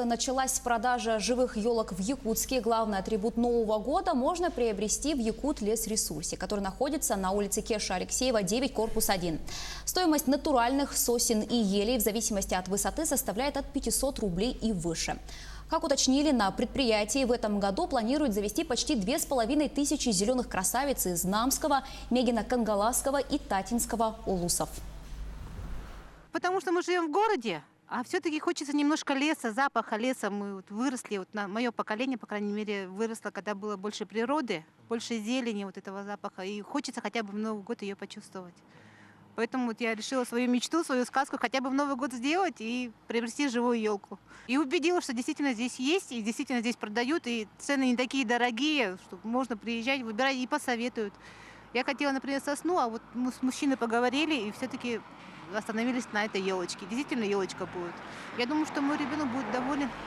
началась продажа живых елок в Якутске. Главный атрибут Нового года можно приобрести в Якут-лесресурсе, который находится на улице Кеша Алексеева, 9, корпус 1. Стоимость натуральных сосен и елей в зависимости от высоты составляет от 500 рублей и выше. Как уточнили на предприятии, в этом году планируют завести почти 2500 зеленых красавиц из Намского, Мегино-Кангаласского и Татинского улусов. Потому что мы живем в городе, а все-таки хочется немножко леса, запаха леса. Мы вот выросли, мое поколение, по крайней мере, выросло, когда было больше природы, больше зелени, вот этого запаха. И хочется хотя бы в Новый год ее почувствовать. Поэтому вот я решила свою мечту, свою сказку хотя бы в Новый год сделать и приобрести живую елку. И убедилась, что действительно здесь есть, и действительно здесь продают, и цены не такие дорогие, что можно приезжать, выбирать и посоветуют. Я хотела, например, сосну, а вот мы с мужчиной поговорили и все-таки остановились на этой елочке. Действительно елочка будет. Я думаю, что мой ребенок будет доволен.